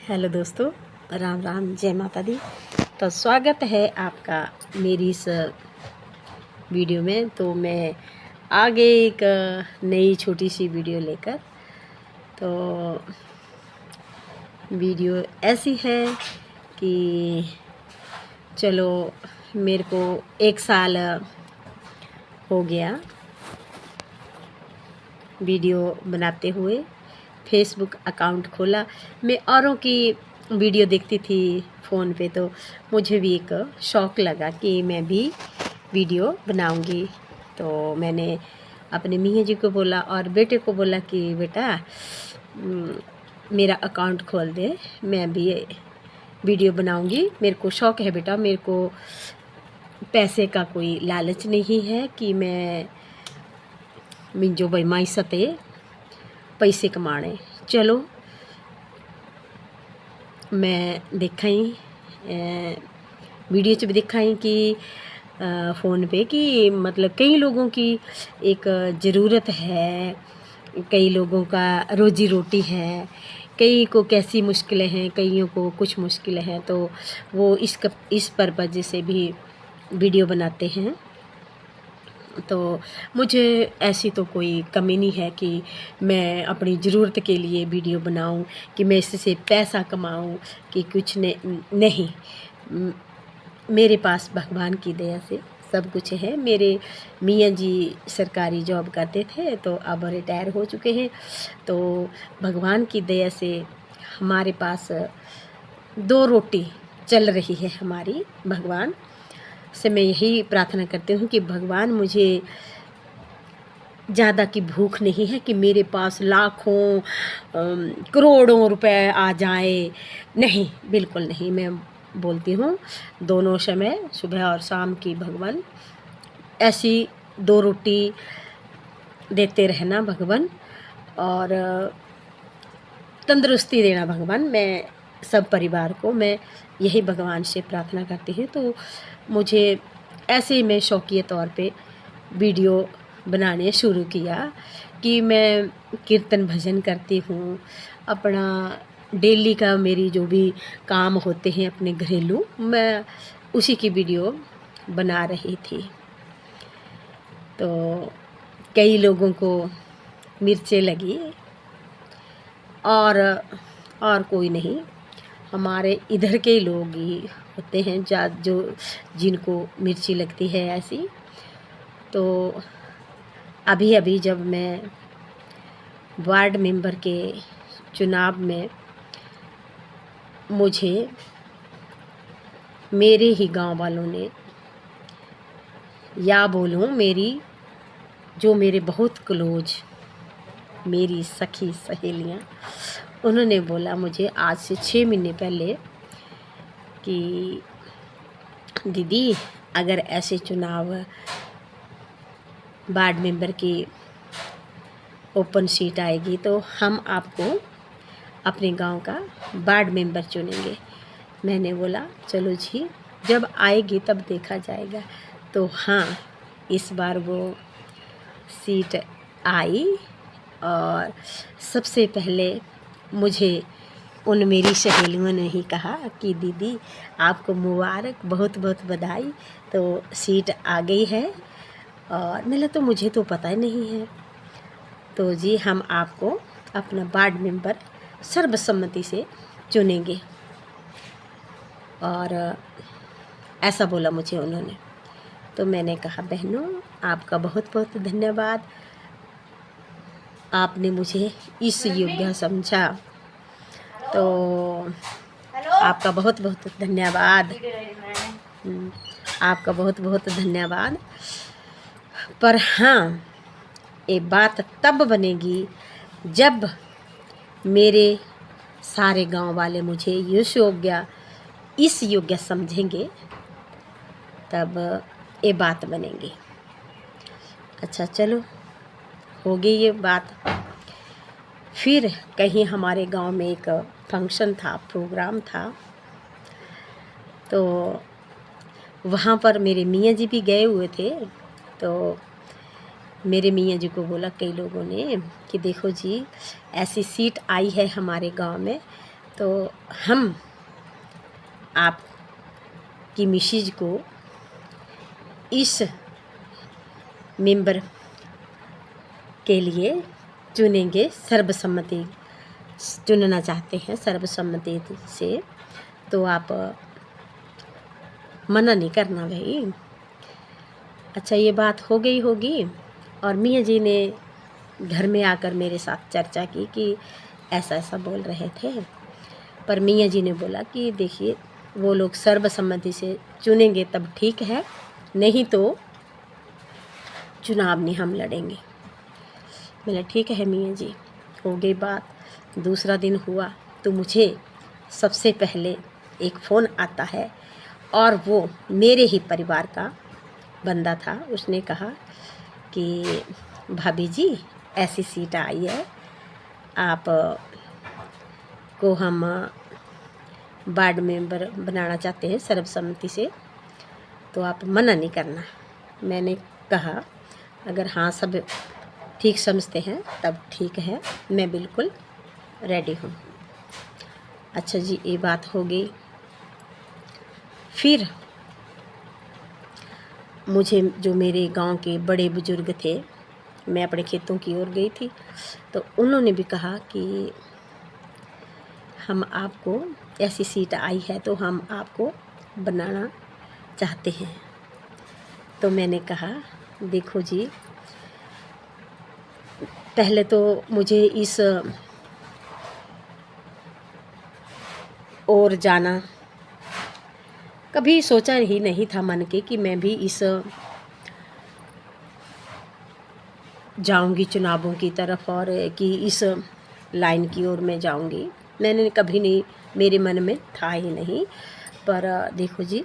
Hello दोस्तों, राम राम, जय माता दी। तो स्वागत है आपका मेरी इस वीडियो में। तो मैं आगे एक नई छोटी सी वीडियो लेकर, तो वीडियो ऐसी है कि चलो मेरे को 1 साल हो गया वीडियो बनाते हुए। फेसबुक अकाउंट खोला, मैं औरों की वीडियो देखती थी फ़ोन पे, तो मुझे भी एक शौक़ लगा कि मैं भी वीडियो बनाऊंगी। तो मैंने अपने मियाँ जी को बोला और बेटे को बोला कि बेटा मेरा अकाउंट खोल दे, मैं भी वीडियो बनाऊंगी। मेरे को शौक़ है बेटा, मेरे को पैसे का कोई लालच नहीं है कि मैं मिंजो भाई माई सते पैसे कमाने। चलो मैं देखा ही वीडियो च भी देखा ही कि फ़ोन पे कि मतलब कई लोगों की एक ज़रूरत है, कई लोगों का रोज़ी रोटी है, कई को कैसी मुश्किलें हैं, कईयों को कुछ मुश्किलें हैं, तो वो इस पर्पज़ से भी वीडियो बनाते हैं। तो मुझे ऐसी तो कोई कमी नहीं है कि मैं अपनी ज़रूरत के लिए वीडियो बनाऊं, कि मैं इससे पैसा कमाऊं, कि कुछ नहीं। मेरे पास भगवान की दया से सब कुछ है। मेरे मियाँ जी सरकारी जॉब करते थे, तो अब रिटायर हो चुके हैं। तो भगवान की दया से हमारे पास 2 रोटी चल रही है हमारी। भगवान से मैं यही प्रार्थना करती हूँ कि भगवान मुझे ज़्यादा की भूख नहीं है कि मेरे पास लाखों करोड़ों रुपए आ जाए। नहीं, बिल्कुल नहीं। मैं बोलती हूँ दोनों समय, सुबह और शाम की, भगवान ऐसी 2 रोटी देते रहना भगवान, और तंदुरुस्ती देना भगवान। मैं सब परिवार को मैं यही भगवान से प्रार्थना करती हूँ। तो मुझे ऐसे ही मैं शौकिया तौर पे वीडियो बनाने शुरू किया कि मैं कीर्तन भजन करती हूँ। अपना डेली का मेरी जो भी काम होते हैं अपने घरेलू, मैं उसी की वीडियो बना रही थी। तो कई लोगों को मिर्चें लगी और कोई नहीं, हमारे इधर के लोग ही होते हैं जो जिनको मिर्ची लगती है ऐसी। तो अभी जब मैं वार्ड मेंबर के चुनाव में मुझे मेरे ही गांव वालों ने, या बोलूं मेरे बहुत क्लोज मेरी सखी सहेलियां, उन्होंने बोला मुझे आज से 6 महीने पहले कि दीदी अगर ऐसे चुनाव वार्ड मेंबर की ओपन सीट आएगी तो हम आपको अपने गांव का वार्ड मेंबर चुनेंगे। मैंने बोला चलो जी, जब आएगी तब देखा जाएगा। तो हाँ, इस बार वो सीट आई और सबसे पहले मुझे उन मेरी सहेलियों ने ही कहा कि दीदी आपको मुबारक, बहुत बहुत बधाई, तो सीट आ गई है। और मैंने तो मुझे तो पता ही नहीं है। तो जी हम आपको अपना वार्ड मेंबर सर्वसम्मति से चुनेंगे, और ऐसा बोला मुझे उन्होंने। तो मैंने कहा बहनों आपका बहुत बहुत धन्यवाद, आपने मुझे इस योग्य समझा, तो आपका बहुत बहुत धन्यवाद। आपका बहुत बहुत धन्यवाद। पर हाँ, ये बात तब बनेगी जब मेरे सारे गांव वाले मुझे इस योग्य समझेंगे, तब ये बात बनेगी। अच्छा चलो, हो गई ये बात। फिर कहीं हमारे गांव में एक फंक्शन था, प्रोग्राम था, तो वहाँ पर मेरे मियाँ जी भी गए हुए थे। तो मेरे मियाँ जी को बोला कई लोगों ने कि देखो जी ऐसी सीट आई है हमारे गांव में, तो हम आपकी मिसेज को इस मेंबर के लिए चुनेंगे, सर्वसम्मति चुनना चाहते हैं सर्वसम्मति से, तो आप मना नहीं करना भाई। अच्छा, ये बात हो गई होगी। और मियाँ जी ने घर में आकर मेरे साथ चर्चा की कि ऐसा ऐसा बोल रहे थे, पर मियाँ जी ने बोला कि देखिए वो लोग सर्वसम्मति से चुनेंगे तब ठीक है, नहीं तो चुनाव में हम लड़ेंगे। मैंने ठीक है मियाँ जी, हो गई बात। दूसरा दिन हुआ तो मुझे सबसे पहले एक फ़ोन आता है और वो मेरे ही परिवार का बंदा था। उसने कहा कि भाभी जी ऐसी सीट आई है, आप को हम वार्ड मेंबर बनाना चाहते हैं सर्वसम्मति से, तो आप मना नहीं करना। मैंने कहा अगर हाँ सब ठीक समझते हैं तब ठीक है, मैं बिल्कुल रेडी हूँ। अच्छा जी, ये बात हो गई। फिर मुझे जो मेरे गांव के बड़े बुजुर्ग थे, मैं अपने खेतों की ओर गई थी, तो उन्होंने भी कहा कि हम आपको ऐसी सीट आई है तो हम आपको बनाना चाहते हैं। तो मैंने कहा देखो जी, पहले तो मुझे इस ओर जाना कभी सोचा ही नहीं था मन के कि मैं भी इस जाऊंगी चुनावों की तरफ और कि इस लाइन की ओर मैं जाऊंगी। मैंने कभी नहीं, मेरे मन में था ही नहीं। पर देखो जी,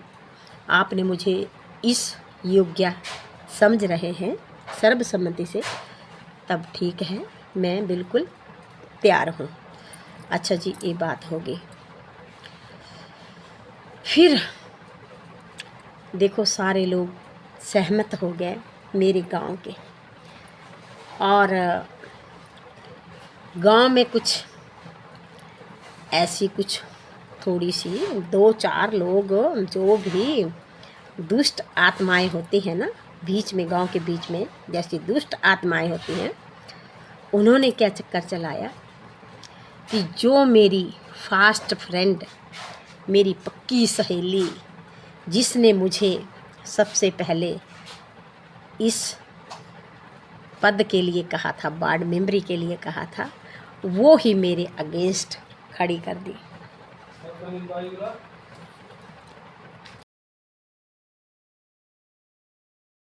आपने मुझे इस योग्य समझ रहे हैं सर्वसम्मति से, तब ठीक है, मैं बिल्कुल तैयार हूँ। अच्छा जी, ये बात हो गई। फिर देखो सारे लोग सहमत हो गए मेरे गांव के, और गांव में कुछ ऐसी कुछ थोड़ी सी 2-4 लोग जो भी दुष्ट आत्माएं होती हैं ना, बीच में गांव के बीच में जैसी दुष्ट आत्माएं होती हैं, उन्होंने क्या चक्कर चलाया कि जो मेरी फास्ट फ्रेंड, मेरी पक्की सहेली, जिसने मुझे सबसे पहले इस पद के लिए कहा था, वार्ड मेंबरी के लिए कहा था, वो ही मेरे अगेंस्ट खड़ी कर दी।